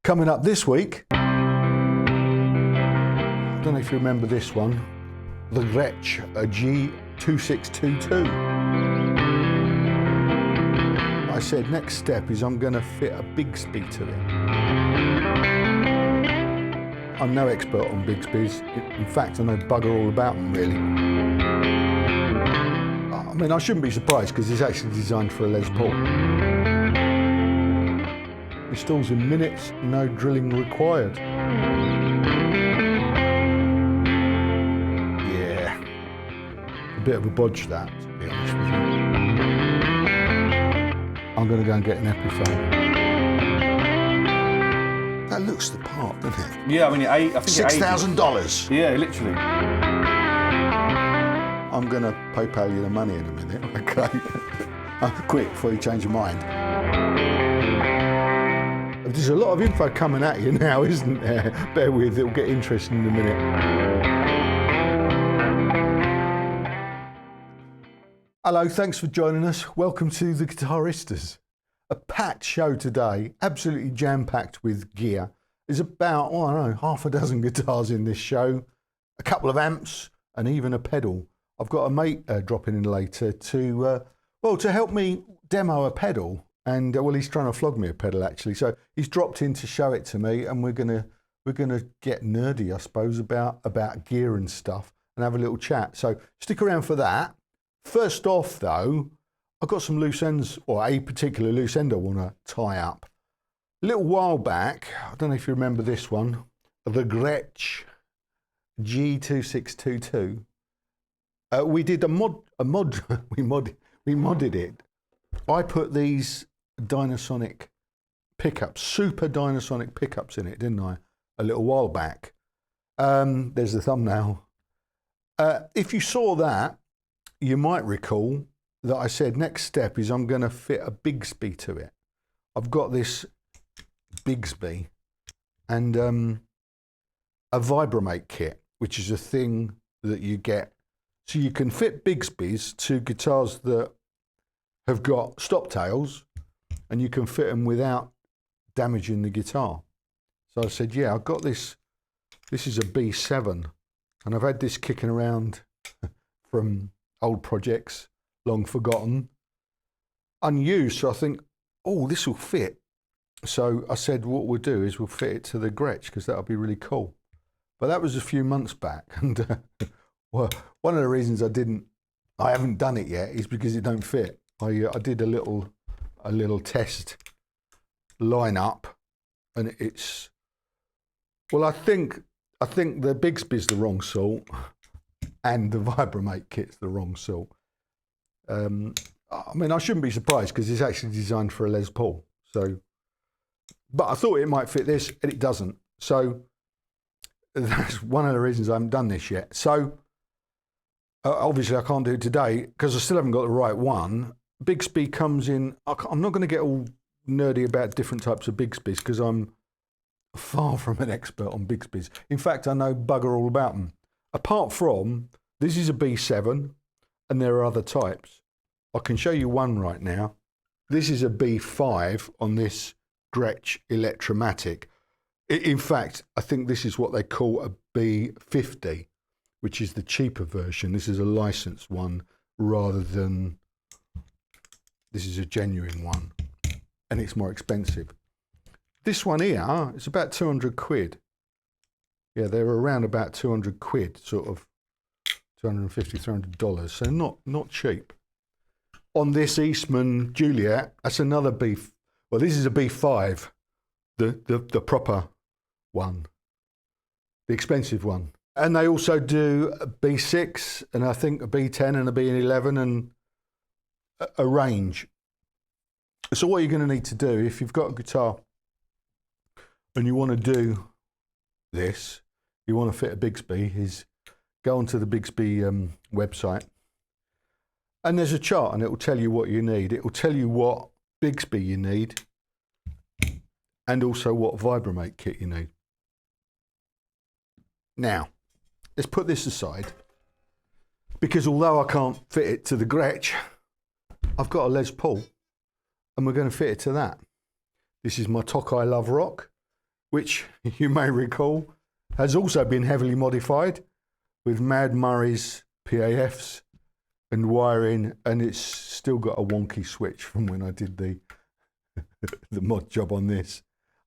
Coming up this week, I don't know if you remember this one, the Gretsch, a G2622. I said next step is I'm going to fit a Bigsby to it. I'm no expert on Bigsbys. In fact, I know bugger all about them, really. I mean, I shouldn't be surprised because it's actually designed for a Les Paul. Installs in minutes, no drilling required. Yeah, a bit of a bodge that, to be honest with you. I'm going to go and get an Epiphone. That looks the part, doesn't it? Yeah, I mean, I think $6,000. Yeah, literally. I'm going to PayPal you the money in a minute, okay? Quick, before you change your mind. There's a lot of info coming at you now, isn't there? Bear with, it'll get interesting in a minute. Hello, thanks for joining us. Welcome to the Guitaristas. A packed show today, absolutely jam-packed with gear. There's about, I don't know, half a dozen guitars in this show, a couple of amps, and even a pedal. I've got a mate dropping in later to help me demo a pedal. And well, he's trying to flog me a pedal actually. So he's dropped in to show it to me, and we're gonna get nerdy, I suppose, about gear and stuff, and have a little chat. So stick around for that. First off, though, I've got some loose ends, or a particular loose end I want to tie up. A little while back, I don't know if you remember this one, the Gretsch G2622. We did we modded it. I put these Dynasonic pickups, super Dynasonic pickups in it, didn't I? A little while back. There's the thumbnail. If you saw that, you might recall that I said next step is I'm going to fit a Bigsby to it. I've got this Bigsby and a Vibramate kit, which is a thing that you get. So you can fit Bigsbys to guitars that have got stop tails, and you can fit them without damaging the guitar. So I said, yeah, I've got this. This is a B7, and I've had this kicking around from old projects, long forgotten, unused. So I think, oh, this will fit. So I said, what we'll do is we'll fit it to the Gretsch, because that'll be really cool. But that was a few months back, and well, one of the reasons I haven't done it yet is because it don't fit. I did a little test lineup, and it's, well, I think the Bigsby's the wrong sort, and the Vibramate kit's the wrong sort. I mean, I shouldn't be surprised because it's actually designed for a Les Paul. So, but I thought it might fit this, and it doesn't. So that's one of the reasons I haven't done this yet. So obviously I can't do it today because I still haven't got the right one. Bigsby comes in, I'm not going to get all nerdy about different types of Bigsbys because I'm far from an expert on Bigsbys. In fact, I know bugger all about them. Apart from, this is a B7 and there are other types. I can show you one right now. This is a B5 on this Gretsch Electromatic. In fact, I think this is what they call a B50, which is the cheaper version. This is a licensed one rather than, this is a genuine one, and it's more expensive. This one here, it's about 200 quid. Yeah, they're around about 200 quid, sort of $250, $300, so not cheap. On this Eastman Juliet, that's another well, this is a B5, the proper one, the expensive one. And they also do a B6, and I think a B10 and a B11 and a range. So what you're going to need to do, if you've got a guitar and you want to do this, you want to fit a Bigsby, is go onto the Bigsby website, and there's a chart, and it will tell you what you need. It will tell you what Bigsby you need, and also what Vibramate kit you need. Now, let's put this aside, because although I can't fit it to the Gretsch, I've got a Les Paul, and we're going to fit it to that. This is my Tokai Love Rock. which you may recall has also been heavily modified with Mad Murray's PAFs and wiring, and it's still got a wonky switch from when I did the the mod job on this.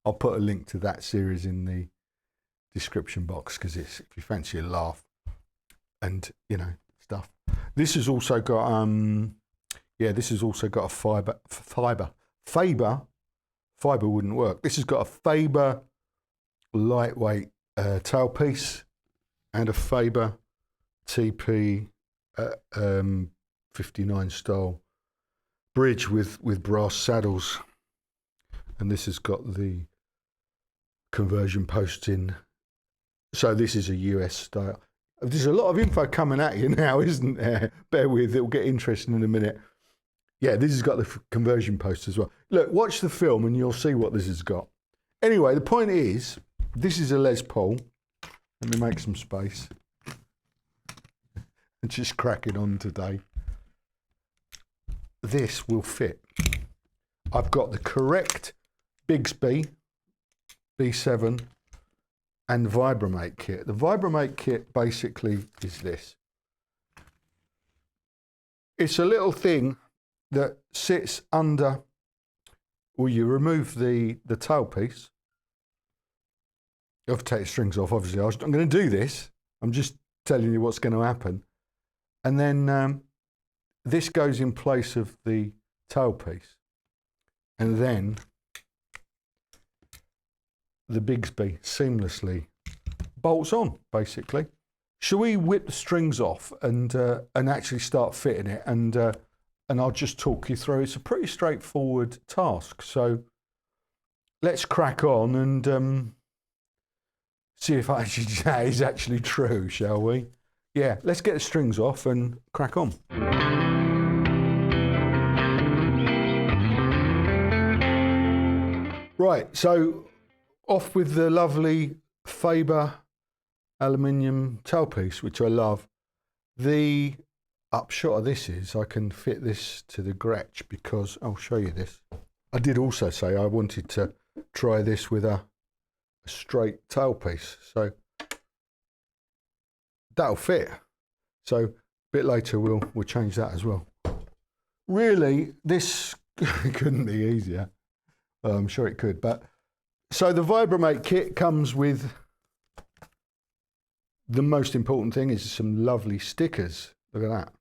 I'll put a link to that series in the description box because it's, if you fancy a laugh and, you know, stuff. This has also got this has also got a Faber wouldn't work. This has got a Faber lightweight tailpiece and a Faber TP 59 style bridge with brass saddles, and this has got the conversion posts in. So this is a US style. There's a lot of info coming at you now, isn't there? Bear with, it'll get interesting in a minute. Yeah, this has got the conversion post as well. Look, watch the film and you'll see what this has got. Anyway, the point is, this is a Les Paul. Let me make some space. And just crack it on today. This will fit. I've got the correct Bigsby B7 and Vibramate kit. The Vibramate kit basically is this. It's a little thing that sits under, well, you remove the tailpiece. You have to take the strings off, obviously. I'm going to do this. I'm just telling you what's going to happen. And then this goes in place of the tailpiece. And then the Bigsby seamlessly bolts on, basically. Shall we whip the strings off and actually start fitting it? And I'll just talk you through. It's a pretty straightforward task. So let's crack on and see if that is actually true, shall we? Yeah, let's get the strings off and crack on. Right, so off with the lovely Faber aluminium tailpiece, which I love. The upshot of this is I can fit this to the Gretsch because I'll show you this. I did also say I wanted to try this with a straight tailpiece, so that'll fit. So a bit later we'll change that as well. Really, this couldn't be easier. Well, I'm sure it could, but so the Vibramate kit comes with, the most important thing is some lovely stickers. Look at that.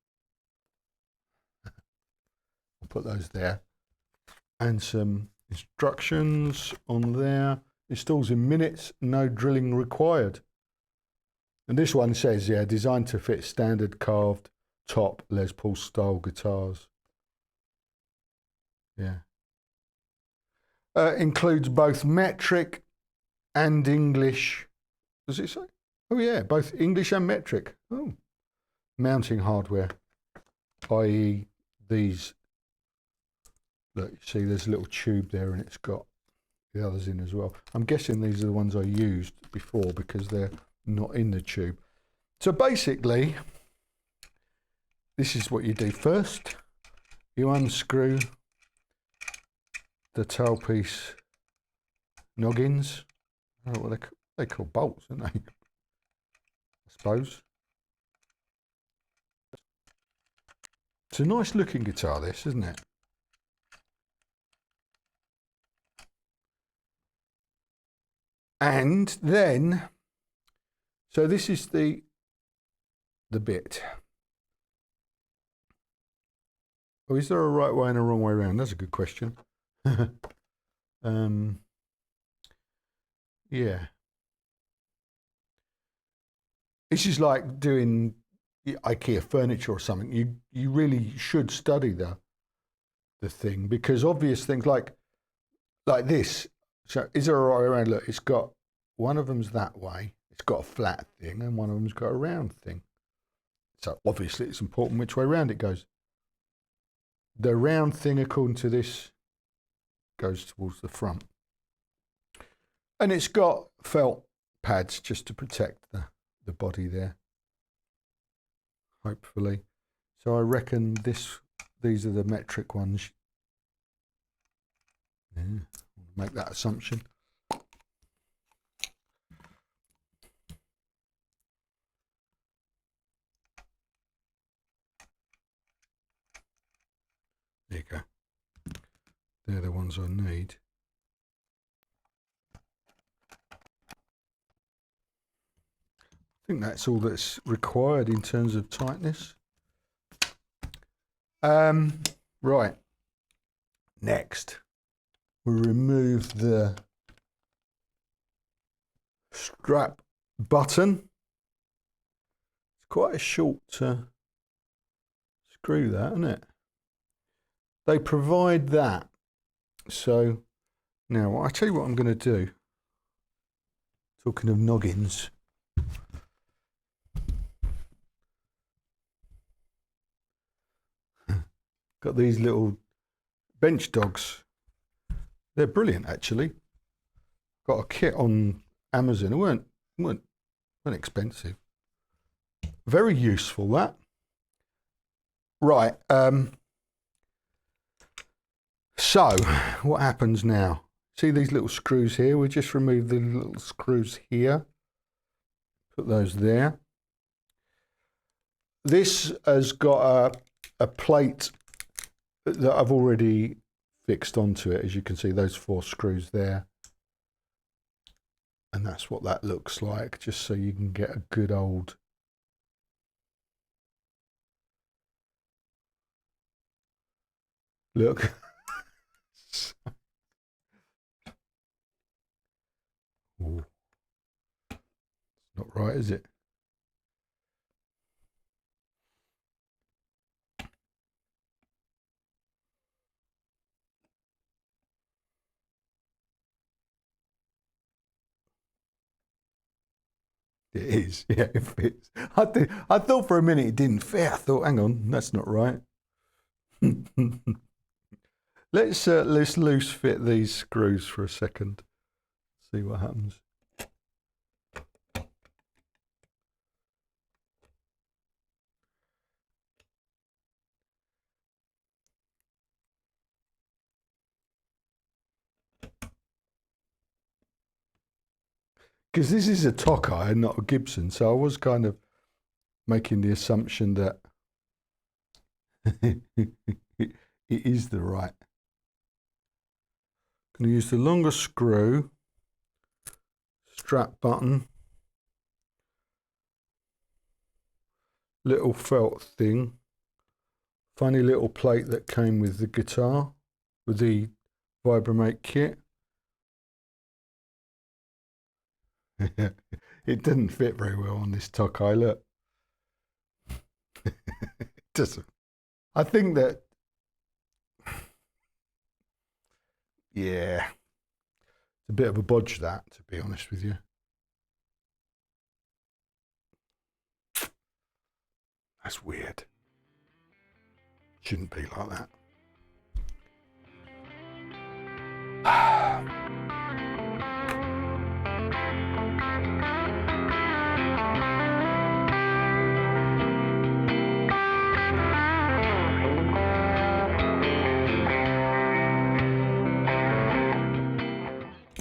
I'll put those there. And some instructions on there. Installs in minutes, no drilling required. And this one says, yeah, designed to fit standard carved top Les Paul style guitars. Yeah. Includes both metric and English. Does it say? Oh yeah, both English and metric. Oh, mounting hardware, i.e. these. Look, you see there's a little tube there and it's got the others in as well. I'm guessing these are the ones I used before because they're not in the tube. So basically, this is what you do first. You unscrew the tailpiece noggins. I don't know what they call bolts, aren't they? I suppose. It's a nice looking guitar, this, isn't it? And then, so this is the bit. Oh, is there a right way and a wrong way around? That's a good question. Yeah. This is like doing IKEA furniture or something. You really should study the thing, because obvious things like this. So is there a right way around? Look, it's got, one of them's that way. It's got a flat thing and one of them's got a round thing. So obviously it's important which way round it goes. The round thing, according to this, goes towards the front. And it's got felt pads just to protect the body there, hopefully. So I reckon these are the metric ones. Yeah, make that assumption. They're the ones I need. I think that's all that's required in terms of tightness. Right. Next, we'll remove the strap button. It's quite a short screw, that, isn't it? They provide that. So now I tell you what I'm going to do. Talking of noggins. Got these little bench dogs. They're brilliant, actually. Got a kit on Amazon. It weren't expensive. Very useful, that. Right. So what happens now? See these little screws here? We just remove the little screws here. Put those there. This has got a plate that I've already fixed onto it. As you can see, those 4 screws there. And that's what that looks like, just so you can get a good old look. Ooh. It's not right, is it? It is, yeah, it fits. I thought for a minute it didn't fit. I thought, hang on, that's not right. Let's loose fit these screws for a second. See what happens. Because this is a Tokai and not a Gibson, so I was kind of making the assumption that it is the right. Going to use the longer screw, strap button, little felt thing, funny little plate that came with the guitar, with the Vibramate kit. It didn't fit very well on this Tokai, look. It doesn't. I think that, yeah, it's a bit of a bodge, that, to be honest with you. That's weird. Shouldn't be like that.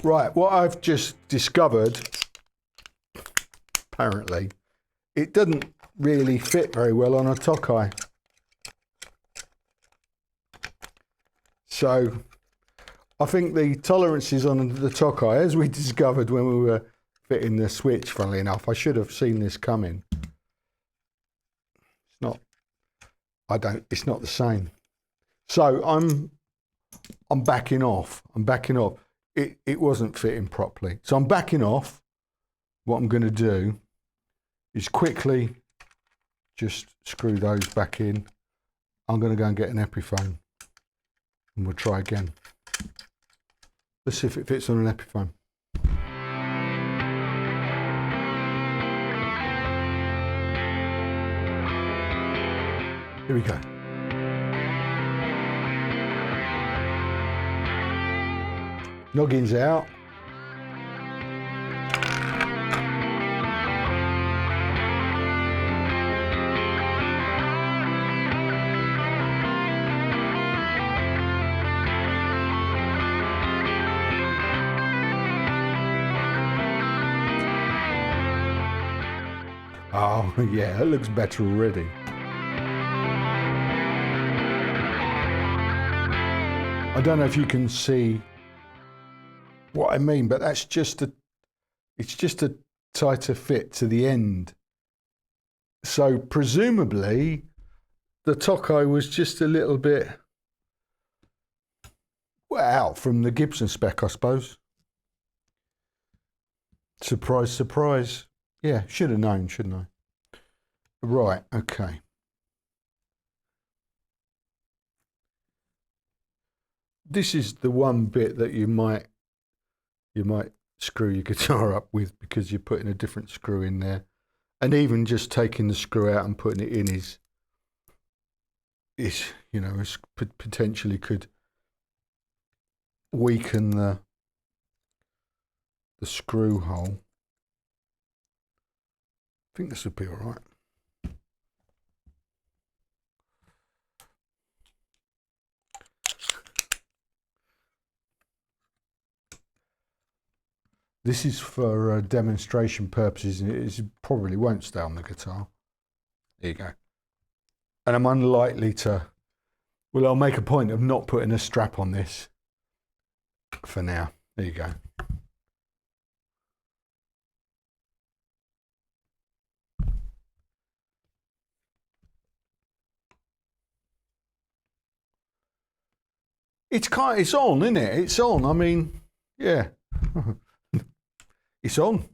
Right, what I've just discovered, apparently, it doesn't really fit very well on a Tokai. So I think the tolerances on the Tokai, as we discovered when we were fitting the switch, funnily enough, I should have seen this coming. It's not, it's not the same. So I'm backing off. It wasn't fitting properly. So I'm backing off. What I'm going to do is quickly just screw those back in. I'm going to go and get an Epiphone and we'll try again. Let's see if it fits on an Epiphone. Here we go. Noggins out. Oh, yeah, that looks better already. I don't know if you can see what I mean, but that's just it's just a tighter fit to the end. So presumably the Tokai was just a little bit out from the Gibson spec, I suppose. Surprise, surprise. Yeah, should have known, shouldn't I? Right, okay. This is the one bit that you might screw your guitar up with, because you're putting a different screw in there. And even just taking the screw out and putting it in is you know, potentially could weaken the screw hole. I think this would be all right. This is for demonstration purposes, and it probably won't stay on the guitar. There you go. And I'm unlikely to, well, I'll make a point of not putting a strap on this for now. There you go. It's on, isn't it? It's on. I mean, yeah. It's on.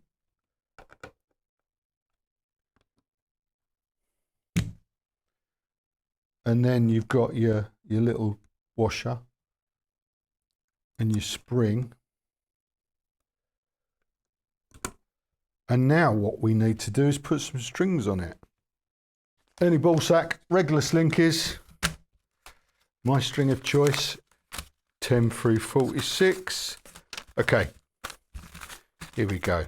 And then you've got your little washer and your spring. And now what we need to do is put some strings on it. Any ball sack, regular slinkies. My string of choice, 10 through 46. Okay. Here we go.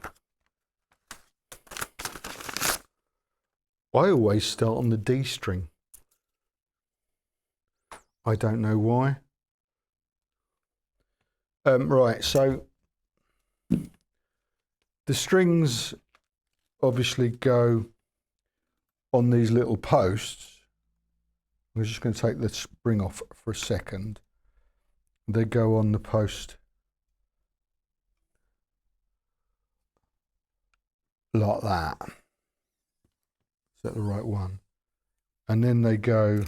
I always start on the D string. I don't know why. Right, so the strings obviously go on these little posts. I'm just going to take the spring off for a second. They go on the post like that. Is that the right one? And then they go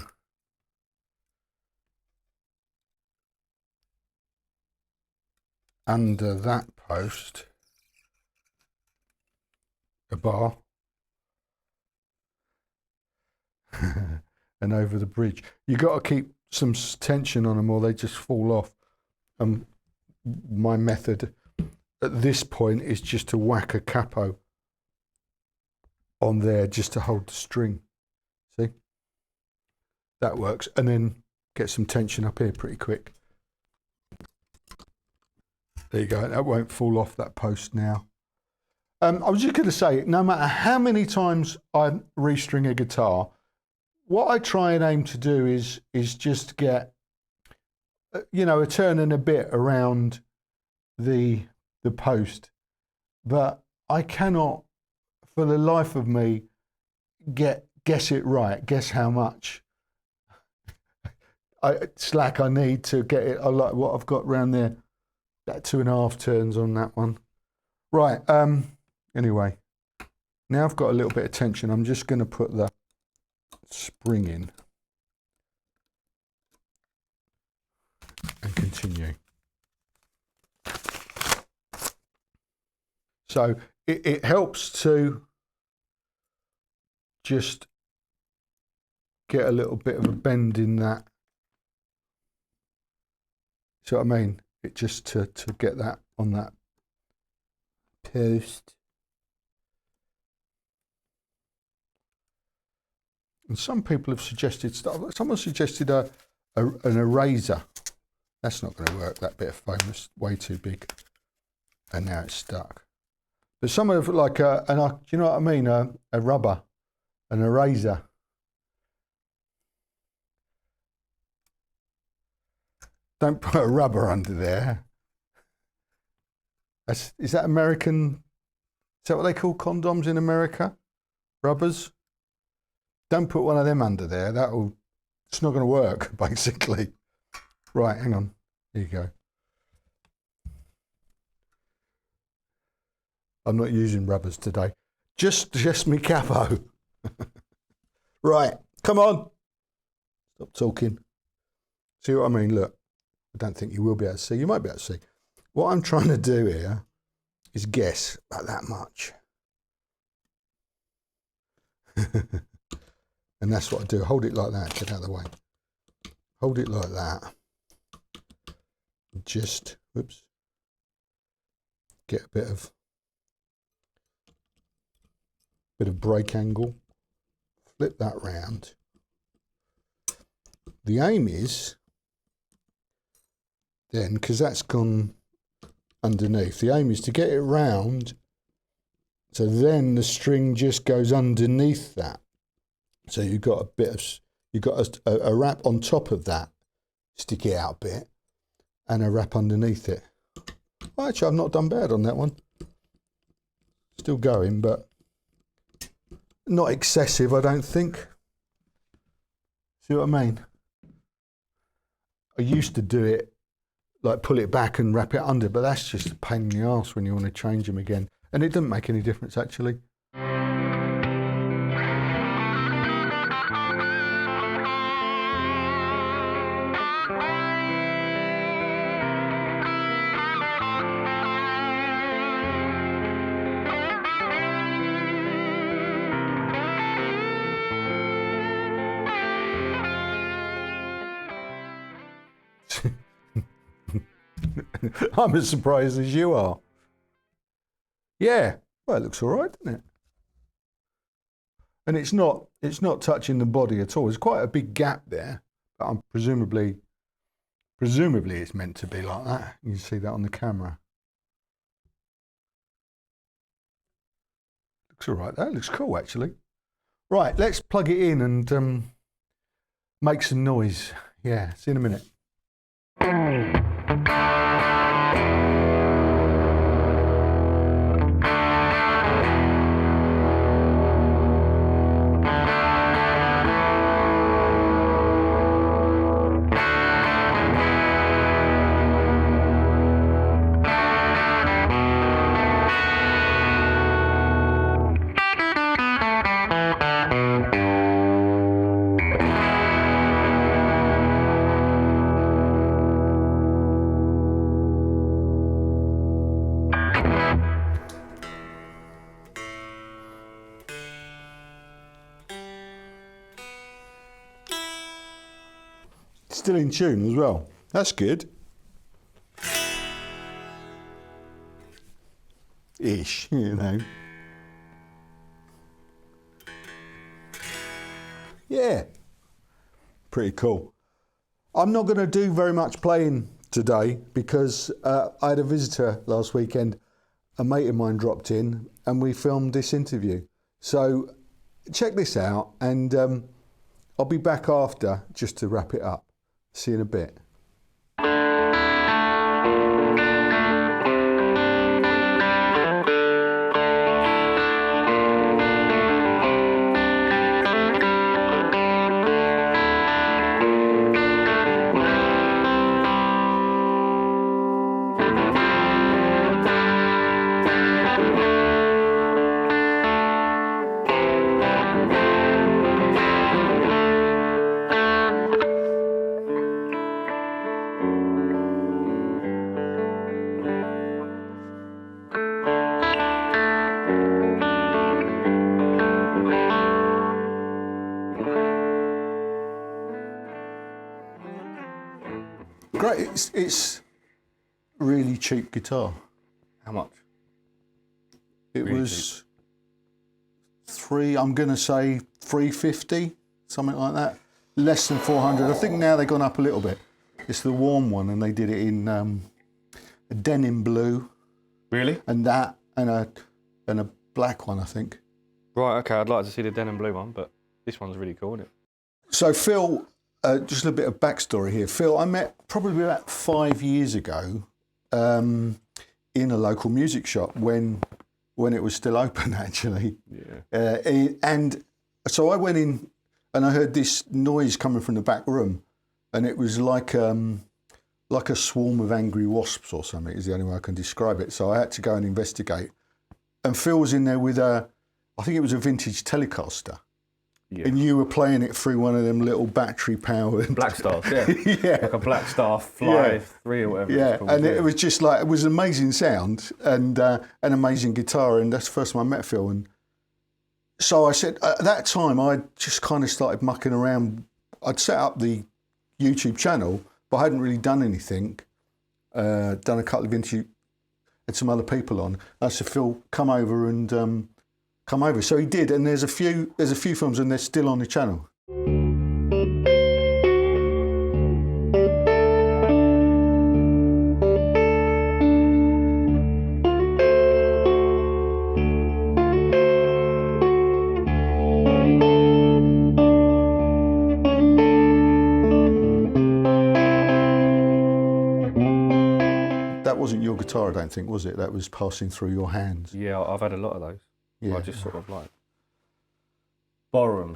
under that post, a bar, and over the bridge. You got to keep some tension on them or they just fall off. My method at this point is just to whack a capo on there just to hold the string. See? That works. And then get some tension up here pretty quick. There you go. That won't fall off that post now. I was just going to say, no matter how many times I restring a guitar, what I try and aim to do is just get, you know, a turn and a bit around the post. But I cannot, for the life of me, guess it right. Guess how much slack I need to get it. I like what I've got around there. That 2.5 turns on that one. Right. Anyway, now I've got a little bit of tension. I'm just going to put the spring in and continue. So it helps to just get a little bit of a bend in that. See what I mean? It just to get that on that post. And some people have suggested stuff. Someone suggested an eraser. That's not going to work. That bit of foam is way too big, and now it's stuck. But some of like do you know what I mean? A rubber, an eraser. Don't put a rubber under there. Is that American? Is that what they call condoms in America? Rubbers? Don't put one of them under there. It's not going to work, basically. Right, hang on. There you go. I'm not using rubbers today. Just me capo. Right, come on. Stop talking. See what I mean? Look, I don't think you will be able to see. You might be able to see. What I'm trying to do here is guess about that much. And that's what I do. Hold it like that. Get out of the way. Hold it like that. Just, whoops. Get a bit of break angle. Flip that round. The aim is then, because that's gone underneath, the aim is to get it round so then the string just goes underneath that. So you've got a bit of, you've got a wrap on top of that, stick it out a bit, and a wrap underneath it. Well, actually, I've not done bad on that one. Still going, but not excessive, I don't think. See what I mean? I used to do it, like pull it back and wrap it under, but that's just a pain in the arse when you want to change them again. And it doesn't make any difference, actually. I'm as surprised as you are. Yeah, well, it looks all right, doesn't it? And it's not touching the body at all. There's quite a big gap there, but I'm presumably it's meant to be like that. You can see that on the camera. Looks all right. That looks cool, actually. Right, let's plug it in and make some noise. Yeah, see you in a minute. Still in tune as well. That's good. Ish, you know. Yeah. Pretty cool. I'm not going to do very much playing today because I had a visitor last weekend. A mate of mine dropped in and we filmed this interview. So check this out and I'll be back after just to wrap it up. See you in a bit. Great, it's really cheap guitar. How much? It Really was I'm going to say 350, something like that. Less than 400. I think now they've gone up a little bit. It's the warm one, and they did it in a denim blue. Really? And that, and a black one, I think. Right, okay, I'd like to see the denim blue one, but this one's really cool, isn't it? So Phil, just a bit of backstory here. Phil, I met probably about 5 years ago in a local music shop when it was still open, actually. Yeah. And so I went in and I heard this noise coming from the back room, and it was like like a swarm of angry wasps or something is the only way I can describe it. So I had to go and investigate. And Phil was in there with I think it was a vintage Telecaster. Yeah. And you were playing it through one of them little battery-powered... Black Stars, yeah. Yeah. Like a Black Star Fly 3 or whatever Yeah, it's called. and it was just like, it was an amazing sound and an amazing guitar, and that's the first time I met Phil. And so I said, at that time, I just kind of started mucking around. I'd set up the YouTube channel, but I hadn't really done anything. Done a couple of interviews, had some other people on. I said, Phil, come over and... come over. So he did, and there's a few films, and they're still on the channel. That wasn't your guitar, I don't think, was it? That was passing through your hands. Yeah, I've had a lot of those. Yeah. I just sort of like borrow them.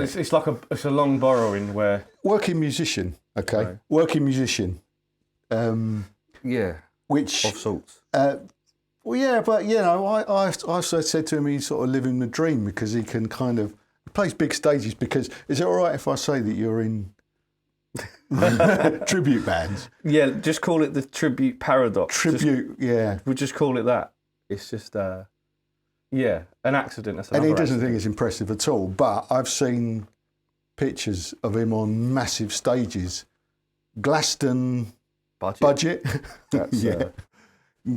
It's like a long borrowing where working musician, okay, right. Working musician. Yeah, which of sorts. Well, yeah, but you know, I said to him he's sort of living the dream because he can kind of he plays big stages. Because is it all right if I say that you're in tribute bands? Yeah, just call it the tribute paradox. We'll just call it that. It's just. Yeah, an accident. And he doesn't think it's impressive at all. But I've seen pictures of him on massive stages. Glaston Budget. That's,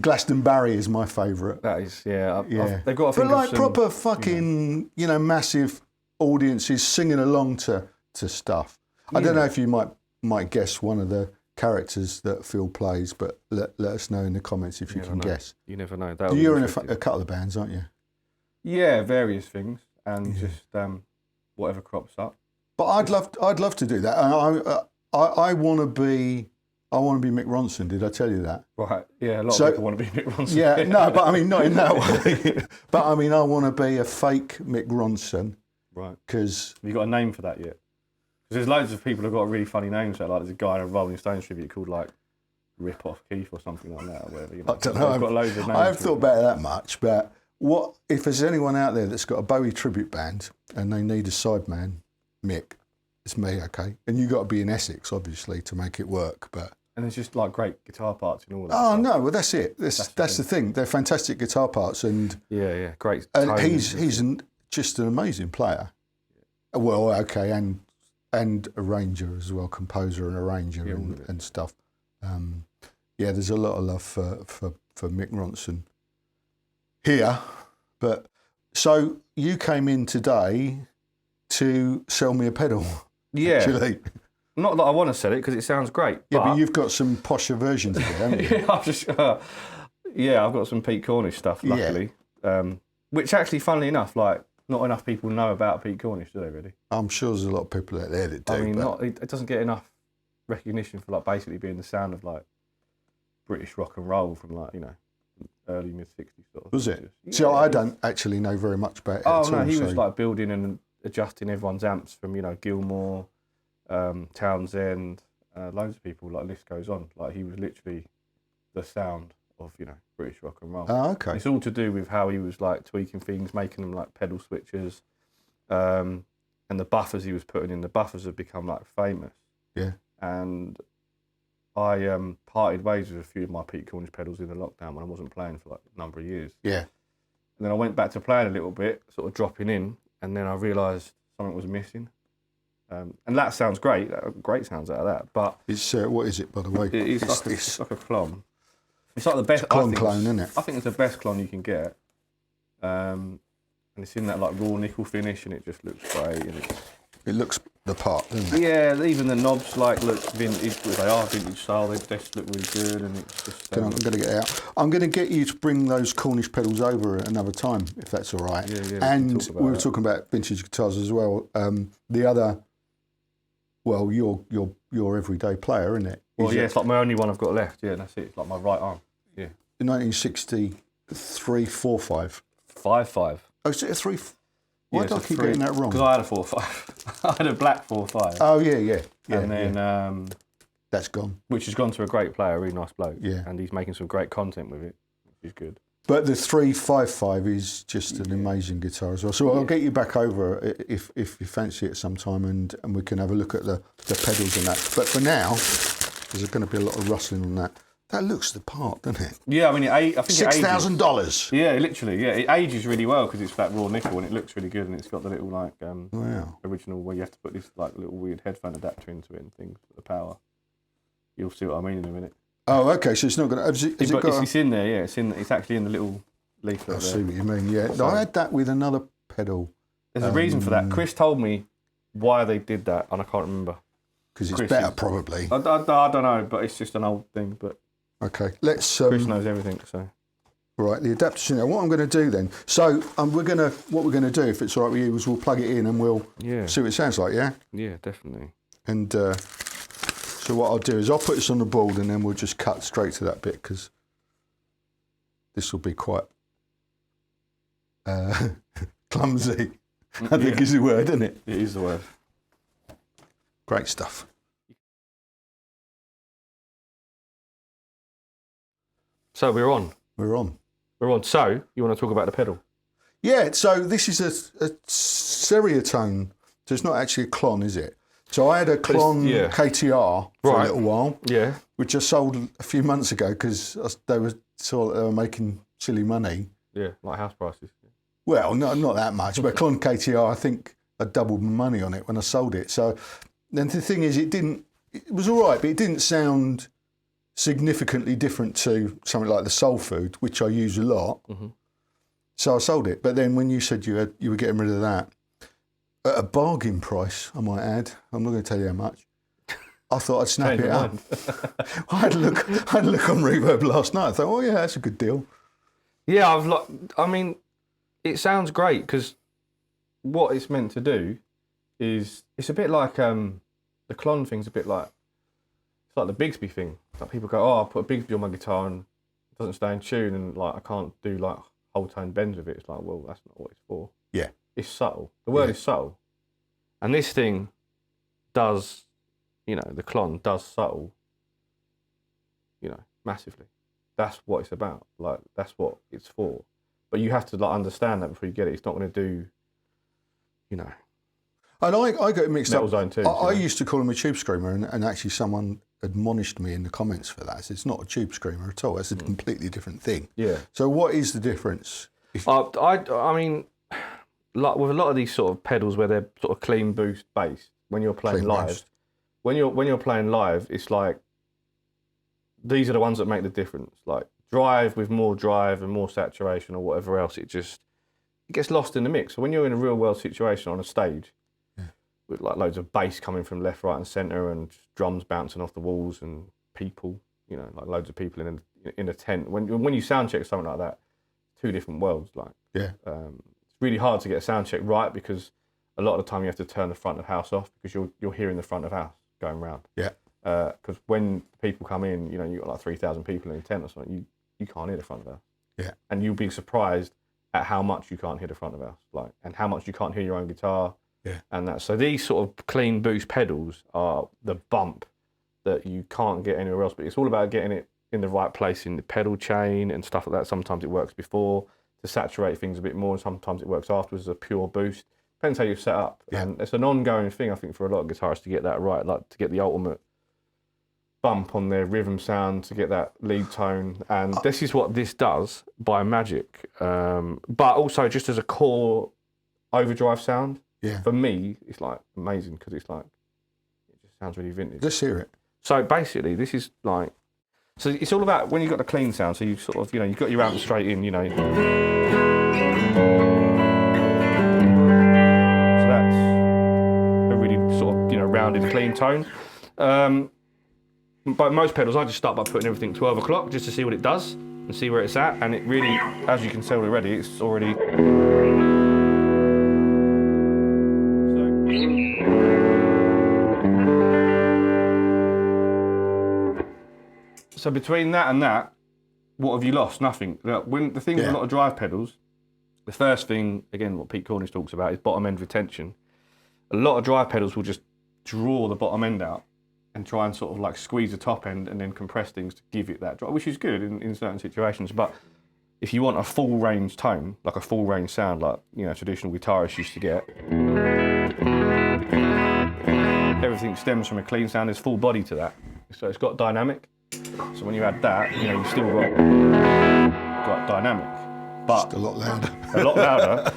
Glastonbury is my favourite. That is, yeah. They've got to think but like of some, proper fucking, massive audiences singing along to stuff. I don't know if you might guess one of the characters that Phil plays, but let us know in the comments if you can guess. You never know. You're in a couple of bands, aren't you? Yeah, various things, and just whatever crops up. But I'd love to do that. I want to be Mick Ronson. Did I tell you that? Right. Yeah, a lot of people want to be Mick Ronson. Yeah, no, but I mean not in that way. But I mean I want to be a fake Mick Ronson. Right. Because have you got a name for that yet? Because there's loads of people who've got really funny names. Like there's a guy in a Rolling Stones tribute called like Rip Off Keith or something like that, or whatever. I don't know. I've got loads of names. I haven't thought about it that much, but. What if there's anyone out there that's got a Bowie tribute band and they need a sideman, Mick? It's me, okay. And you got to be in Essex, obviously, to make it work. But and there's just like great guitar parts and all that. Oh stuff. no, well that's it. That's the thing. They're fantastic guitar parts, and yeah, great. And he's just an amazing player. Well, okay, and arranger as well, composer and arranger and stuff. There's a lot of love for Mick Ronson. Here, but so you came in today to sell me a pedal. Yeah, actually. Not that I want to sell it because it sounds great. Yeah, but you've got some posher versions of it, haven't you? I've got some Pete Cornish stuff, luckily. Yeah. Which actually, funnily enough, like not enough people know about Pete Cornish, do they? Really? I'm sure there's a lot of people out there that do. I mean, it doesn't get enough recognition for like basically being the sound of like British rock and roll from like early mid-60s sort of. Was it? So I don't actually know very much about it at all. He was like building and adjusting everyone's amps from, Gilmour, Townsend, loads of people, like list goes on. Like he was literally the sound of, British rock and roll. Oh, okay. It's all to do with how he was like tweaking things, making them like pedal switches, and the buffers he was putting in. The buffers have become like famous. Yeah. And I parted ways with a few of my Pete Cornish pedals in the lockdown when I wasn't playing for like a number of years. Yeah. And then I went back to playing a little bit, sort of dropping in, and then I realised something was missing. And that sounds great. Great sounds out of that. But it's what is it, by the way? It's like a Klon. It's like the best. Klon Klone, isn't it? I think it's the best Klon you can get. And it's in that like raw nickel finish, and it just looks great. And it looks the part, doesn't it? Yeah, even the knobs like look vintage. They are vintage style. They just look really good, and it's just. I'm going to get out. I'm going to get you to bring those Cornish pedals over at another time, if that's all right. Yeah. And we were talking about vintage guitars as well. The other, well, your everyday player, isn't it? Well, it's like my only one I've got left. Yeah, that's it. It's like my right arm. Yeah. 1963 4.5. 5.5. Oh, is it a 3? Why do I keep getting that wrong? Because I had a 4.5. I had a black 4.5. Oh yeah. And then That's gone. Which has gone to a great player, a really nice bloke. Yeah. And he's making some great content with it, which is good. But the 355 is just an amazing guitar as well. So I'll get you back over if you fancy it sometime, and we can have a look at the pedals and that. But for now, there's going to be a lot of rustling on that. That looks the part, doesn't it? Yeah, I mean, I think $6,000. Yeah, literally. Yeah, it ages really well because it's that raw nickel and it looks really good, and it's got the little like original where you have to put this like little weird headphone adapter into it and things for the power. You'll see what I mean in a minute. Oh, okay. So it's not going to. It's in there. Yeah, it's actually in the little leaflet. I see what you mean. Yeah, no, I had that with another pedal. There's a reason for that. Chris told me why they did that, and I can't remember. Because it's better, probably. I don't know, but it's just an old thing. But okay, let's. Chris knows everything, so. Right, the adapter's in there. What I'm going to do then? So what we're going to do, if it's all right with you, is we'll plug it in and we'll see what it sounds like. Yeah. Yeah, definitely. And so what I'll do is I'll put this on the board and then we'll just cut straight to that bit because this will be quite clumsy. I think is the word, isn't it? It is the word. Great stuff. So we're on. We're on. So you want to talk about the pedal? Yeah. So this is a Seriatone. So it's not actually a Klon, is it? So I had a Klon KTR for a little while, which I sold a few months ago because they were making silly money. Yeah, like house prices. Well, not that much, but Klon KTR, I think I doubled my money on it when I sold it. So then the thing is, it was all right, but it didn't sound significantly different to something like the Soul Food, which I use a lot. Mm-hmm. So I sold it. But then when you said you were getting rid of that, at a bargain price, I might add, I'm not going to tell you how much, I thought I'd snap it up. I had a look on Reverb last night. I thought, oh yeah, that's a good deal. Yeah, I mean, it sounds great because what it's meant to do is, it's a bit like, the Klon thing's a bit like, it's like the Bigsby thing. Like people go, oh, I'll put a Bigsby on my guitar and it doesn't stay in tune and like I can't do like whole tone bends with it. It's like, well, that's not what it's for. Yeah. It's subtle. The word is subtle. And this thing does, the Klon does subtle, massively. That's what it's about. Like, that's what it's for. But you have to like understand that before you get it. It's not going to do, And I got mixed up. Zone too, I used to call him a tube screamer, and actually someone admonished me in the comments for that. It's not a tube screamer at all. It's a completely different thing. Yeah. So what is the difference? I mean, like with a lot of these sort of pedals where they're sort of clean boost based, when you're playing live, when you're playing live, it's like these are the ones that make the difference. Like drive with more drive and more saturation or whatever else, it gets lost in the mix. So when you're in a real world situation on a stage, with like loads of bass coming from left, right, and centre, and drums bouncing off the walls, and people, like loads of people in a tent. When you sound check something like that, two different worlds. Like, it's really hard to get a sound check right because a lot of the time you have to turn the front of house off because you're hearing the front of house going round. Yeah. Because when people come in, you've got like 3,000 people in a tent or something, you can't hear the front of house. Yeah. And you'll be surprised at how much you can't hear the front of house, and how much you can't hear your own guitar. Yeah. And that. So these sort of clean boost pedals are the bump that you can't get anywhere else. But it's all about getting it in the right place in the pedal chain and stuff like that. Sometimes it works before to saturate things a bit more, and sometimes it works afterwards as a pure boost. Depends how you're set up. Yeah. And it's an ongoing thing, I think, for a lot of guitarists to get that right, like to get the ultimate bump on their rhythm sound, to get that lead tone. And this is what this does by magic. But also just as a core overdrive sound. Yeah. For me, it's like amazing because it's like, it just sounds really vintage. Let's hear it. So basically, this is like, so it's all about when you've got the clean sound, so you sort of, you've got your amp straight in, So that's a really sort of, rounded, clean tone. But most pedals, I just start by putting everything 12 o'clock just to see what it does and see where it's at. And it really, as you can tell already, it's already... So between that and that, what have you lost? Nothing. When the thing with a lot of drive pedals, the first thing, again, what Pete Cornish talks about is bottom end retention. A lot of drive pedals will just draw the bottom end out and try and sort of like squeeze the top end and then compress things to give it that drive, which is good in certain situations. But if you want a full range tone, like a full range sound, like traditional guitarists used to get, everything stems from a clean sound. There's full body to that, so it's got dynamic. So when you add that, you've still got dynamic, but just a lot louder. A lot louder.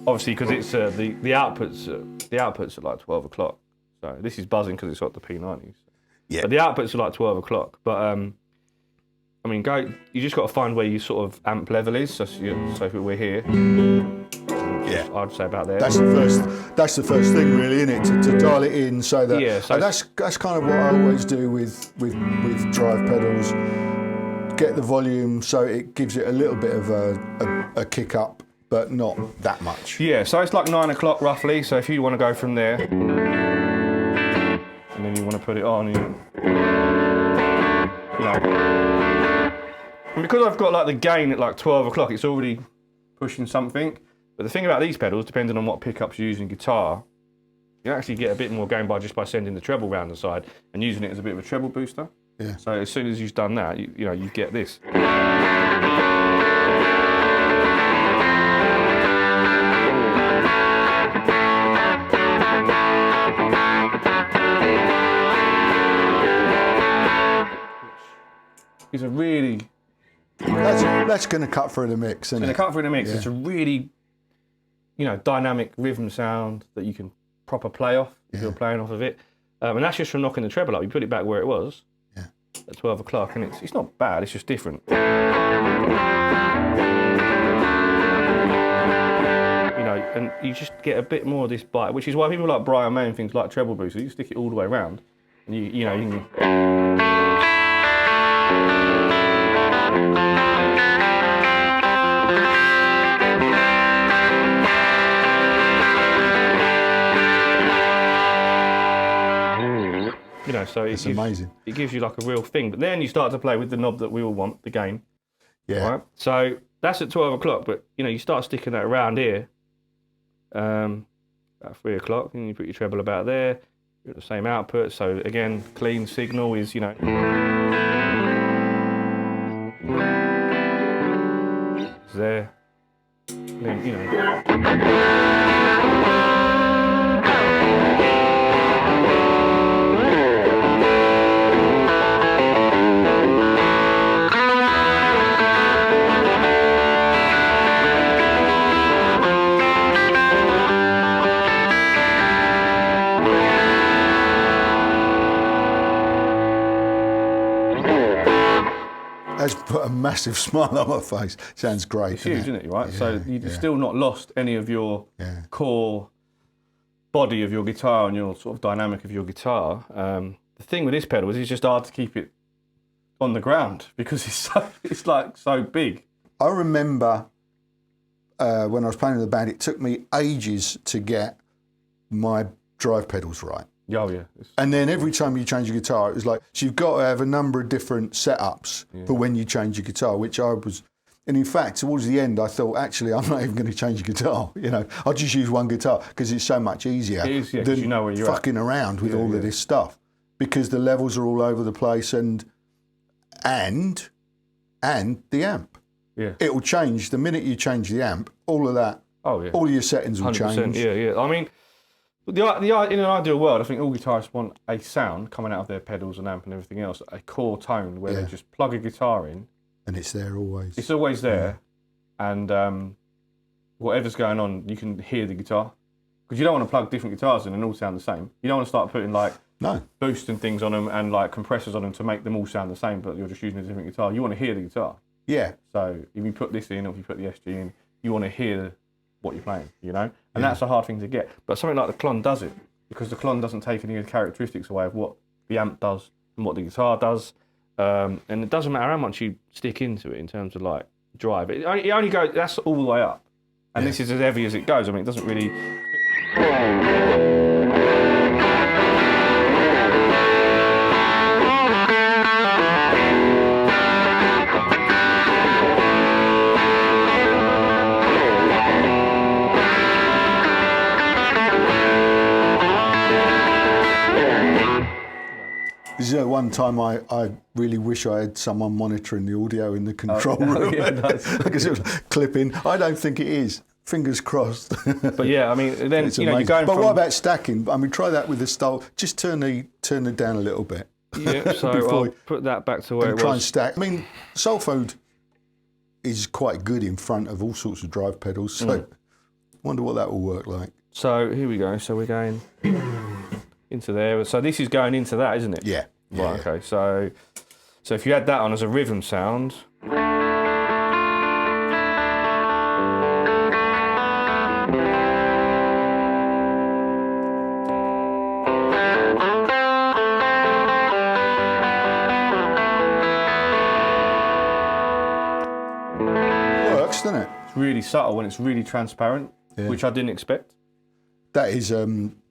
Obviously, because it's the outputs are like 12 o'clock. So this is buzzing because it's got the P90s. Yeah. But the outputs are like 12 o'clock. But I mean, you just got to find where your sort of amp level is. So if we're here, yeah, I'd say about there. That's the first thing, really, isn't it? To dial it in so that. Yeah. So that's kind of what I always do with drive pedals. Get the volume so it gives it a little bit of a kick up, but not that much. Yeah. So it's like 9 o'clock roughly. So if you want to go from there, and then you want to put it on, and because I've got like the gain at like 12 o'clock, it's already pushing something. But the thing about these pedals, depending on what pickups you use in guitar, you actually get a bit more gain by sending the treble round the side and using it as a bit of a treble booster. Yeah. So as soon as you've done that, you get this. It's a really... That's going to cut through the mix, isn't it? It's going to cut through the mix. Yeah. It's a really, dynamic rhythm sound that you can proper play off if you're playing off of it. And that's just from knocking the treble up. You put it back where it was at 12 o'clock, and it's not bad. It's just different. And you just get a bit more of this bite, which is why people like Brian May and things like treble booster. You stick it all the way around, and you can. So it's amazing. It gives you like a real thing. But then you start to play with the knob that we all want, the gain. Yeah. Right? So that's at 12 o'clock, but you start sticking that around here at 3 o'clock, and you put your treble about there. You've got the same output. So again, clean signal is, it's there. And then, has put a massive smile on my face. Sounds great. It's huge, isn't it? Right. Yeah, so you've still not lost any of your core body of your guitar and your sort of dynamic of your guitar. The thing with this pedal is it's just hard to keep it on the ground because it's like so big. I remember when I was playing in the band, it took me ages to get my drive pedals right. Oh, yeah. And then every time you change your guitar, it was like, so you've got to have a number of different setups for when you change your guitar, which I was... And in fact, towards the end, I thought, actually, I'm not even going to change the guitar. I'll just use one guitar because it's so much easier than you know where you're fucking around with all of this stuff, because the levels are all over the place and the amp. Yeah. It will change the minute you change the amp. All of that. Oh yeah. All your settings will 100%, change. Yeah. I mean, in an ideal world, I think all guitarists want a sound coming out of their pedals and amp and everything else, a core tone where they just plug a guitar in. And it's there always. It's always there. And whatever's going on, you can hear the guitar. Because you don't want to plug different guitars in and all sound the same. You don't want to start putting boosts and things on them and like compressors on them to make them all sound the same, but you're just using a different guitar. You want to hear the guitar. Yeah. So if you put this in or if you put the SG in, you want to hear what you're playing, And that's a hard thing to get. But something like the Klon does it, because the Klon doesn't take any of the characteristics away of what the amp does and what the guitar does. And it doesn't matter how much you stick into it in terms of like drive. It only goes, that's all the way up. And this is as heavy as it goes. I mean, it doesn't really... is one time I really wish I had someone monitoring the audio in the control room. Yeah, nice. Because it was clipping. I don't think it is. Fingers crossed. But yeah, I mean, then It's you know, amazing. you're going But from... what about stacking? I mean, try that with the style. Just turn it down a little bit. Yeah, so I'll put that back to where it was. Try and stack. I mean, Soul Food is quite good in front of all sorts of drive pedals. So wonder what that will work like. So here we go. So we're going into there. So this is going into that, isn't it? Yeah. Right. Okay. So if you had that on as a rhythm sound. Works, doesn't it? It's really subtle and it's really transparent, which I didn't expect. That is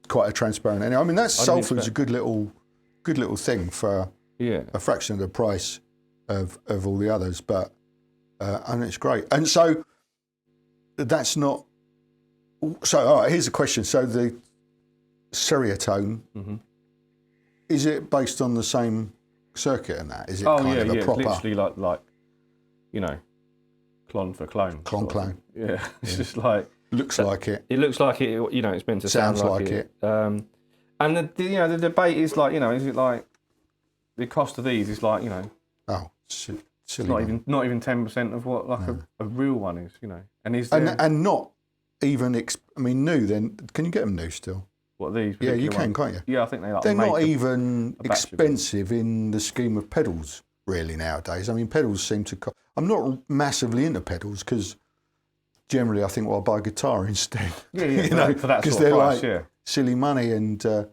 quite a transparent. I mean, that's Soul Food's a good little thing for a fraction of the price of all the others, but and it's great. And so that's not. So all right, here's a question. So the Seriatone, is it based on the same circuit and that? Is it kind of a proper? It's literally like you know, Klon for Klone. Klon Klone. Yeah, it's just like looks like it. It looks like it. You know, it's meant to sound like it. And the debate is like, you know, is it like the cost of these is like, you know, silly. Not even 10% of what like a real one is, you know. And is and not even I mean new. Then can you get them new still? What these? Yeah, you can, ones? can't you? Yeah, I think they're not even expensive in the scheme of pedals really nowadays. I mean, pedals seem to. I'm not massively into pedals because generally I think, well, I'll buy a guitar instead. Yeah, you know, for that because sort of they're price, like silly money. And I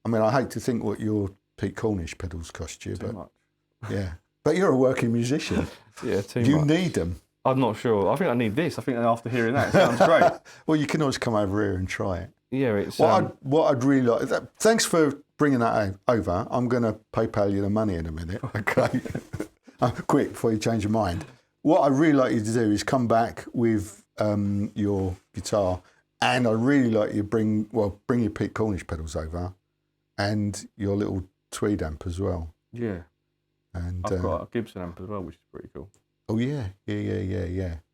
mean, I hate to think what your Pete Cornish pedals cost you, Too much. Yeah. But you're a working musician. Yeah, too much. You need them. I'm not sure. I think I need this. I think after hearing that, it sounds great. Well, you can always come over here and try it. Yeah, it's. What I'd really like. Thanks for bringing that over. I'm going to PayPal you the money in a minute. Okay. Quick before you change your mind. What I'd really like you to do is come back with your guitar, and I'd really like you bring your Pete Cornish pedals over, and your little tweed amp as well. Yeah. And I've got a Gibson amp as well, which is pretty cool. Oh yeah.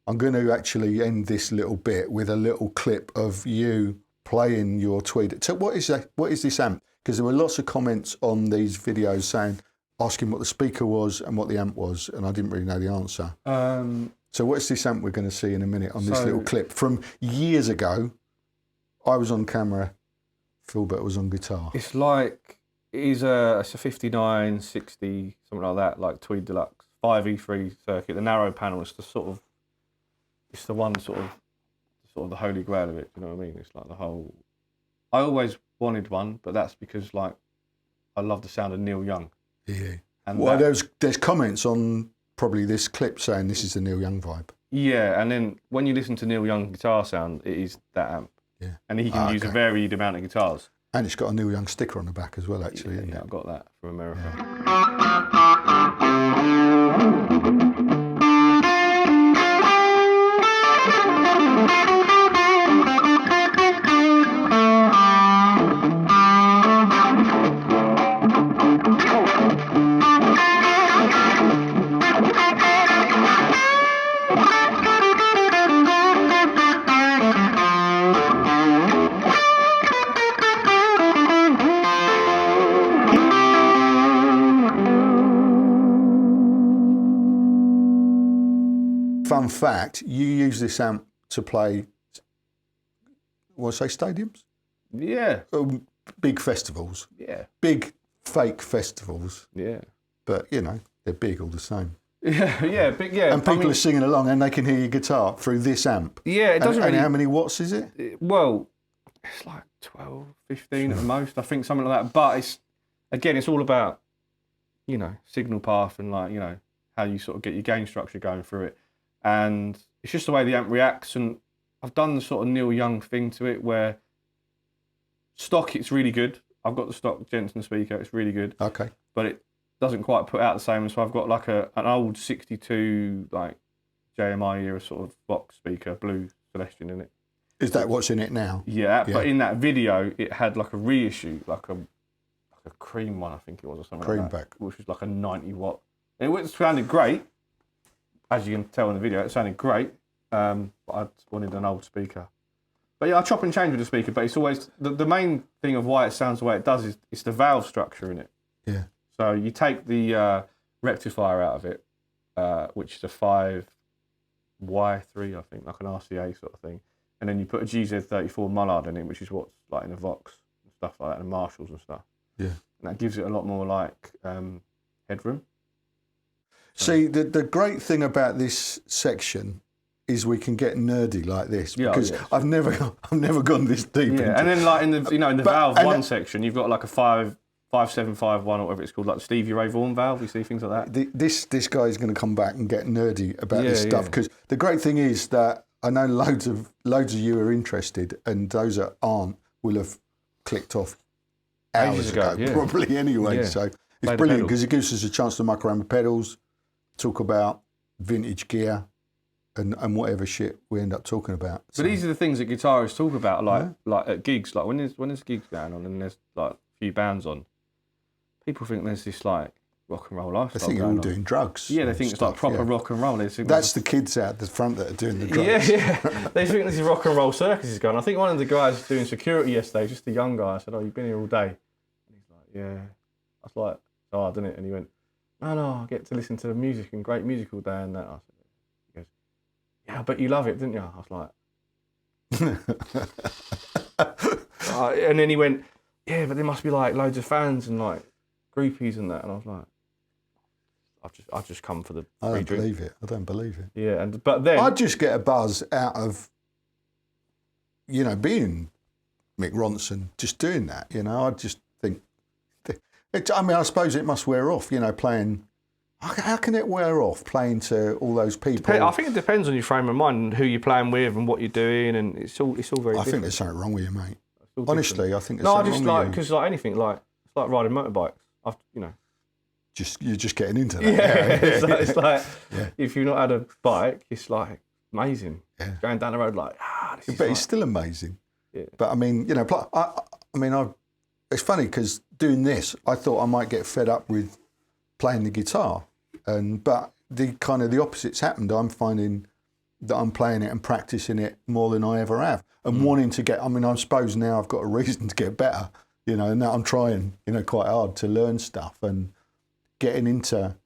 I'm going to actually end this little bit with a little clip of you playing your tweed. So what is that? What is this amp? Because there were lots of comments on these videos asking what the speaker was and what the amp was, and I didn't really know the answer. So what's this amp we're going to see in a minute on this little clip from years ago? I was on camera, Philbert was on guitar. It's like it's a 59, 60, something like that, like Tweed Deluxe 5E3 circuit. The narrow panel is it's the one sort of the holy grail of it. You know what I mean? It's like the whole. I always wanted one, but that's because like I love the sound of Neil Young. Yeah. And well, there's comments on probably this clip saying this is the Neil Young vibe. Yeah, and then when you listen to Neil Young's guitar sound, it is that amp. Yeah. And he can use a varied amount of guitars. And it's got a Neil Young sticker on the back as well, actually. Yeah, I've got that from America. Fun fact, you use this amp to play, stadiums? Yeah. Big festivals. Yeah. Big fake festivals. Yeah. But, they're big all the same. Yeah, big, yeah. And people are singing along and they can hear your guitar through this amp. Yeah, it doesn't really... And how many watts is it? Well, it's like 12, 15 at the most, I think, something like that. But it's all about, signal path and how you sort of get your gain structure going through it. And it's just the way the amp reacts. And I've done the sort of Neil Young thing to it where stock, it's really good. I've got the stock Jensen speaker, it's really good. Okay. But it doesn't quite put out the same. So I've got like an old 62, like JMI era sort of box speaker, blue Celestian in it. Is that what's in it now? Yeah, but in that video, it had like a reissue, like a a cream one, I think it was, or something Cream like that. back. Which was like a 90 watt. It sounded great, as you can tell in the video. It sounded great, but I wanted an old speaker. But yeah, I chop and change with the speaker, but it's always... The main thing of why it sounds the way it does is it's the valve structure in it. Yeah. So you take the rectifier out of it, which is a 5Y3, I think, like an RCA sort of thing. And then you put a GZ34 Mullard in it, which is what's like in the Vox and stuff like that, and Marshalls and stuff. Yeah. And that gives it a lot more like headroom. See, the great thing about this section is we can get nerdy like this because I've never gone this deep. Yeah, into and then like in the valve one section, you've got like a 5751 or whatever it's called, like the Stevie Ray Vaughan valve. You see things like that. This guy is going to come back and get nerdy about this stuff because the great thing is that I know loads of you are interested, and those that aren't will have clicked off hours ago probably anyway. Yeah. So it's brilliant because it gives us a chance to muck around with pedals, talk about vintage gear, and whatever shit we end up talking about. So. But these are the things that guitarists talk about, like at gigs, like when there's gigs going on and there's like a few bands on, people think there's this like rock and roll lifestyle. I think you're all doing drugs. Yeah, they think it's like proper rock and roll. That's the kids out the front that are doing the drugs. Yeah. They think this is rock and roll circus is going. I think one of the guys doing security yesterday, just a young guy, I said, "Oh, you've been here all day." And he's like, "Yeah." I was like, "Oh, hard, isn't it?" And he went, "No, I get to listen to the music and great music all day." And that, I said, he goes, "Yeah, I bet you love it, didn't you?" I was like, and then he went, "Yeah, but there must be like loads of fans and like groupies and that." And I was like, I've just come for the I don't believe it. I don't believe it. Yeah, but then... I just get a buzz out of, being Mick Ronson, just doing that, I just think... I suppose it must wear off, playing... How can it wear off, playing to all those people? I think it depends on your frame of mind and who you're playing with and what you're doing, and it's all very different. I think there's something wrong with you, mate. Honestly, I think there's something wrong with you. No, I just because like anything, like it's like riding motorbikes. You're just getting into that. Yeah, it's like if you've not had a bike, it's like amazing. Yeah. Going down the road like, it's still amazing. Yeah. But I mean, it's funny because doing this, I thought I might get fed up with playing the guitar, but the opposite's happened. I'm finding that I'm playing it and practicing it more than I ever have, and wanting to get. I suppose now I've got a reason to get better. And now I'm trying, quite hard to learn stuff and getting into.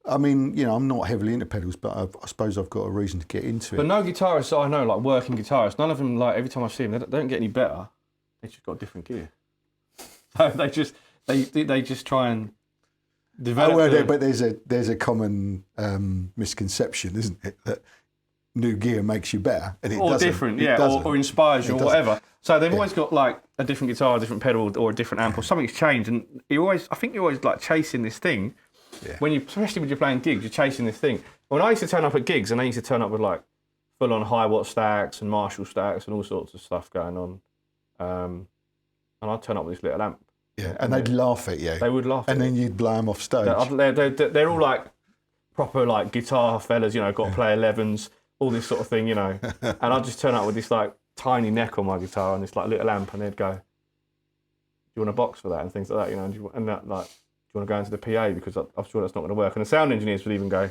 I'm not heavily into pedals, but I suppose I've got a reason to get into it. But no guitarists I know, like working guitarists, none of them, like every time I see them, they don't get any better. They just got different gear. So they just try and develop. But there's a common misconception, isn't it, that new gear makes you better, and it or doesn't. Different, or inspires you or whatever. So they've always got like a different guitar, a different pedal, or a different amp, or something's changed, and I think you're always like chasing this thing. Yeah. Especially when you're playing gigs, you're chasing this thing. When I used to turn up at gigs, and I used to turn up with like full-on high watt stacks and Marshall stacks and all sorts of stuff going on, and I'd turn up with this little amp. Yeah, and they'd laugh at you. They would laugh at you. And then you'd blow them off stage. They're all like proper like guitar fellas, got to play 11s, all this sort of thing, And I'd just turn up with this like tiny neck on my guitar and this like little amp, and they'd go, "Do you want a box for that?" and things like that, And that like, "Do you want to go into the PA because I'm sure that's not going to work?" And the sound engineers would even go,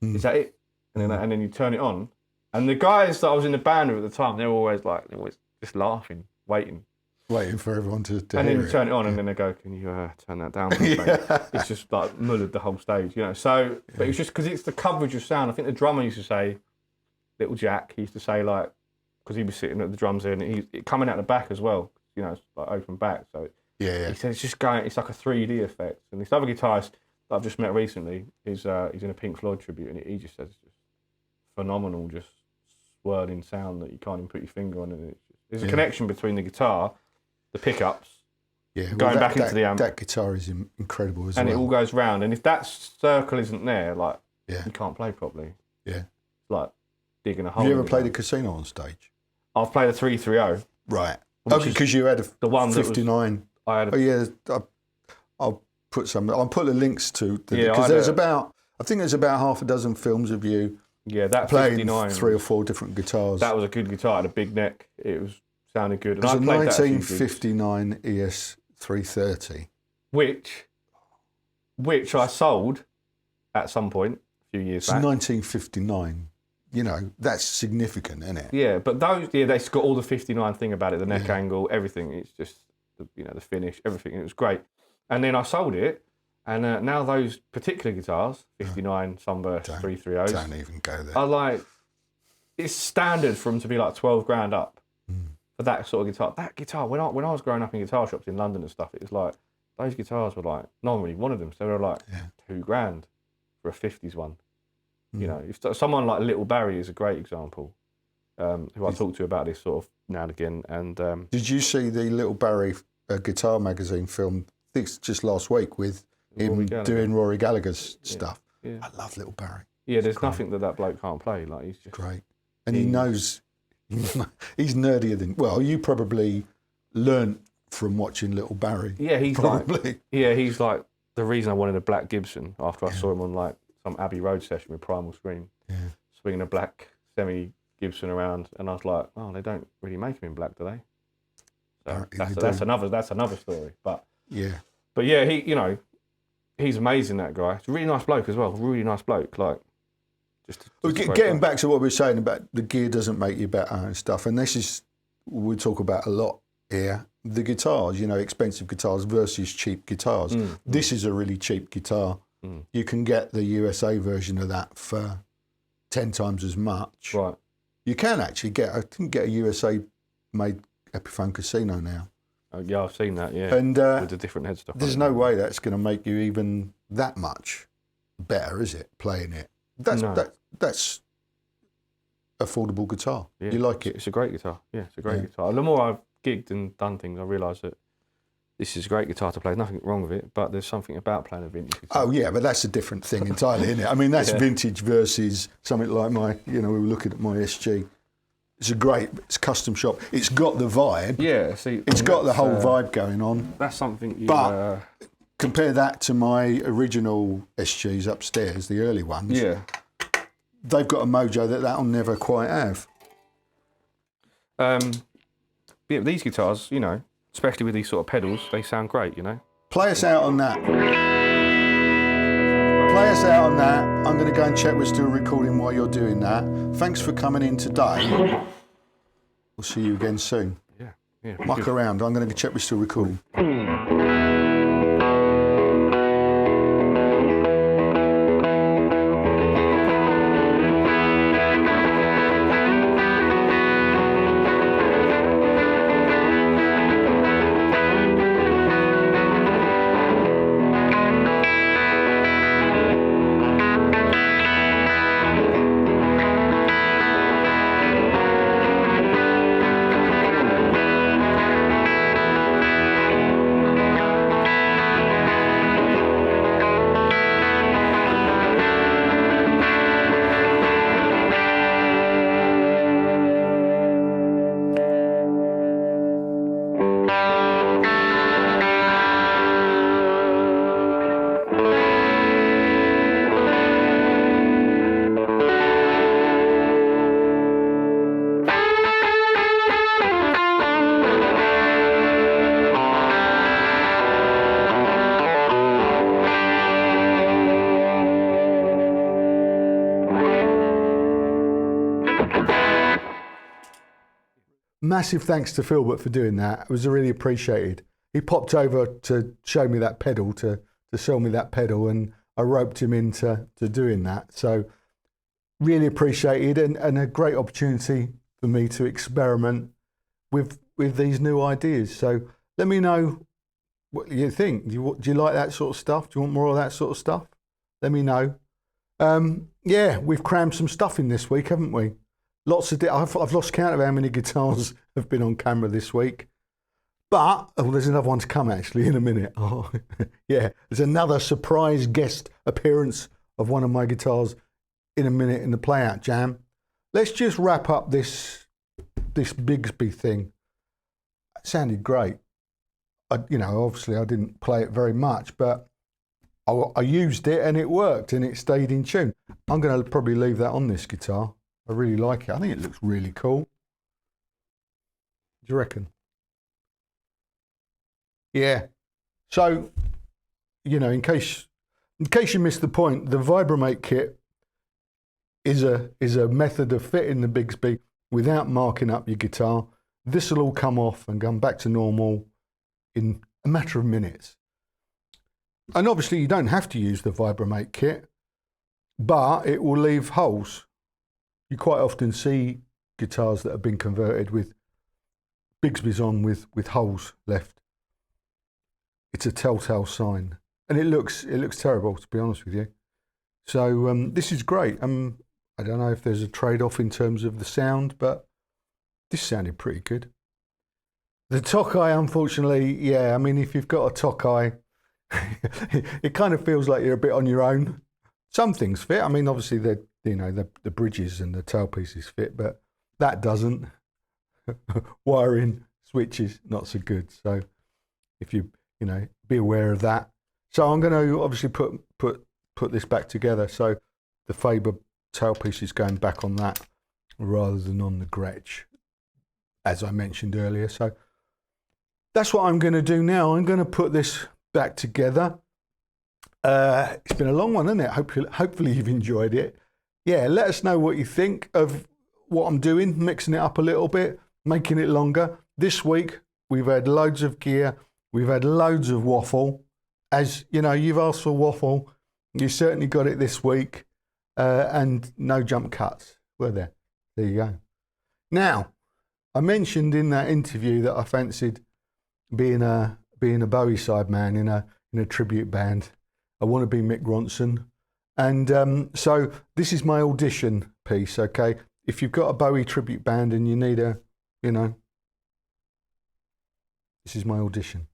"Is that it?" And then you turn it on, and the guys that I was in the band with at the time, they're always just laughing, waiting for everyone to and hear then you turn it on, and then they go, "Can you turn that down?" It's just like mullered the whole stage, So, but it's just because it's the coverage of sound. I think the drummer used to say, Little Jack, he used to say like, because he was sitting at the drums there, and he coming out the back as well, it's like open back. So he said it's just going, it's like a 3D effect. And this other guitarist that I've just met recently he's in a Pink Floyd tribute, and he just says it's just phenomenal, just swirling sound that you can't even put your finger on, and there's a connection between the guitar, the pickups, going back into the amp. That guitar is incredible as well. And it all goes round. And if that circle isn't there, like, you can't play properly. Yeah. It's like digging a hole. Have you ever played a casino on stage? I've played a 330. Right. Because you had the one 59. I had I'll put I'll put the links to because there's I think there's about half a dozen films of you. Yeah, that playing 59, 3 or 4 different guitars. That was a good guitar. It had a big neck. It was sounded good. It was a 1959 ES 330. which I sold at some point a few years It's back. 1959. You know, that's significant, isn't it? Yeah, but those, they've got all the 59 thing about it, the neck angle, everything. It's just, the finish, everything. It was great. And then I sold it, and now those particular guitars, 59 Sunburst 330s, Don't even go there. are like, it's standard for them to be like 12 grand up for that sort of guitar. That guitar, when I was growing up in guitar shops in London and stuff, it was like, those guitars were like, no one really wanted them, so they were like 2 grand for a 50s one. You know, if someone like Little Barry is a great example, who I talk to about this sort of now and again. And did you see the Little Barry Guitar Magazine film? I think it's just last week with him doing Rory Gallagher's stuff. Yeah. I love Little Barry. Yeah, there's nothing that bloke can't play. Like, he's just great, and he knows. He's nerdier than. Well, you probably learnt from watching Little Barry. Yeah, he's probably. He's like the reason I wanted a black Gibson after I saw him on like some Abbey Road session with Primal Scream, swinging a black semi Gibson around, and I was like, oh, they don't really make them in black, do they? So that's another story. But yeah, he, he's amazing. That guy, he's a really nice bloke as well. Really nice bloke. Like, just getting back to what we were saying about the gear doesn't make you better and stuff, and this is we talk about a lot here. The guitars, expensive guitars versus cheap guitars. This is a really cheap guitar. You can get the USA version of that for 10 times as much. Right. You can actually get a USA made Epiphone Casino now. Yeah, I've seen that. Yeah, and with the different headstuff. There's no way that's going to make you even that much better, is it? Playing it. That's affordable guitar. Yeah, you like it? It's a great guitar. Yeah, it's a great guitar. The more I've gigged and done things, I realise that this is a great guitar to play. Nothing wrong with it, but there's something about playing a vintage guitar. Oh yeah, but that's a different thing entirely, isn't it? I mean, that's vintage versus something like my. We were looking at my SG. It's custom shop. It's got the vibe. Yeah, see, it's got the whole vibe going on. That's something you. But compare that to my original SGs upstairs, the early ones. Yeah. They've got a mojo that'll never quite have. Yeah, these guitars, especially with these sort of pedals, they sound great, Play us out on that. Play us out on that. I'm going to go and check we're still recording while you're doing that. Thanks for coming in today. We'll see you again soon. Yeah. Muck around. I'm going to check we're still recording. Massive thanks to Philbert for doing that. It was really appreciated. He popped over to show me that pedal, to sell me that pedal, and I roped him into doing that. So really appreciated, and a great opportunity for me to experiment with these new ideas. So let me know what you think. Do you like that sort of stuff? Do you want more of that sort of stuff? Let me know. We've crammed some stuff in this week, haven't we? Lots of I've lost count of how many guitars have been on camera this week. But there's another one to come actually in a minute. Oh, yeah, there's another surprise guest appearance of one of my guitars in a minute in the Playout Jam. Let's just wrap up this Bigsby thing. It sounded great. Obviously I didn't play it very much, but I used it and it worked and it stayed in tune. I'm going to probably leave that on this guitar. I really like it. I think it looks really cool. Do you reckon? Yeah, So, you know, in case you missed the point, the Vibramate kit is a method of fitting the Bigsby without marking up your guitar. This will all come off and come back to normal in a matter of minutes. And obviously you don't have to use the Vibramate kit, but it will leave holes. You quite often see guitars that have been converted with Bigsby's on with holes left. It's a telltale sign, and it looks terrible, to be honest with you. So this is great. I don't know if there's a trade-off in terms of the sound, but this sounded pretty good. The Tokai, unfortunately, yeah, I mean, if you've got a Tokai, it kind of feels like you're a bit on your own. Some things fit. I mean, obviously the bridges and the tailpieces fit, but that doesn't. Wiring, switches, not so good. So if you be aware of that. So I'm going to obviously put this back together. So the Philbert tailpiece is going back on that rather than on the Gretsch, as I mentioned earlier. So that's what I'm going to do now. I'm going to put this back together. It's been a long one, isn't it? Hopefully you've enjoyed it. Yeah, let us know what you think of what I'm doing, mixing it up a little bit, making it longer. This week we've had loads of gear, we've had loads of waffle. As you know, you've asked for waffle, you certainly got it this week, and no jump cuts were there. There you go. Now, I mentioned in that interview that I fancied being a Bowie side man in a tribute band. I want to be Mick Ronson, and so this is my audition piece. Okay, if you've got a Bowie tribute band and you need this is my audition.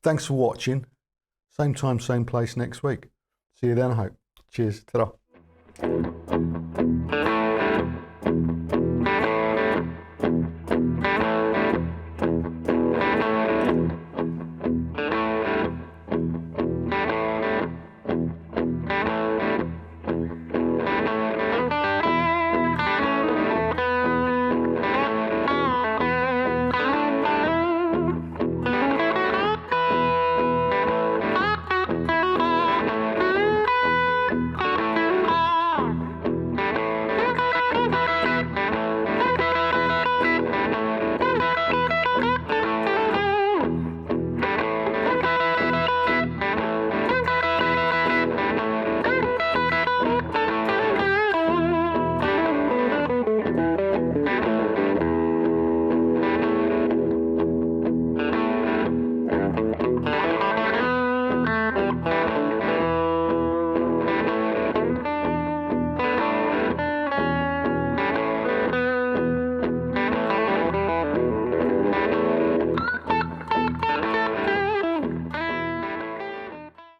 Thanks for watching. Same time, same place next week. See you then, I hope. Cheers. Ta-ra.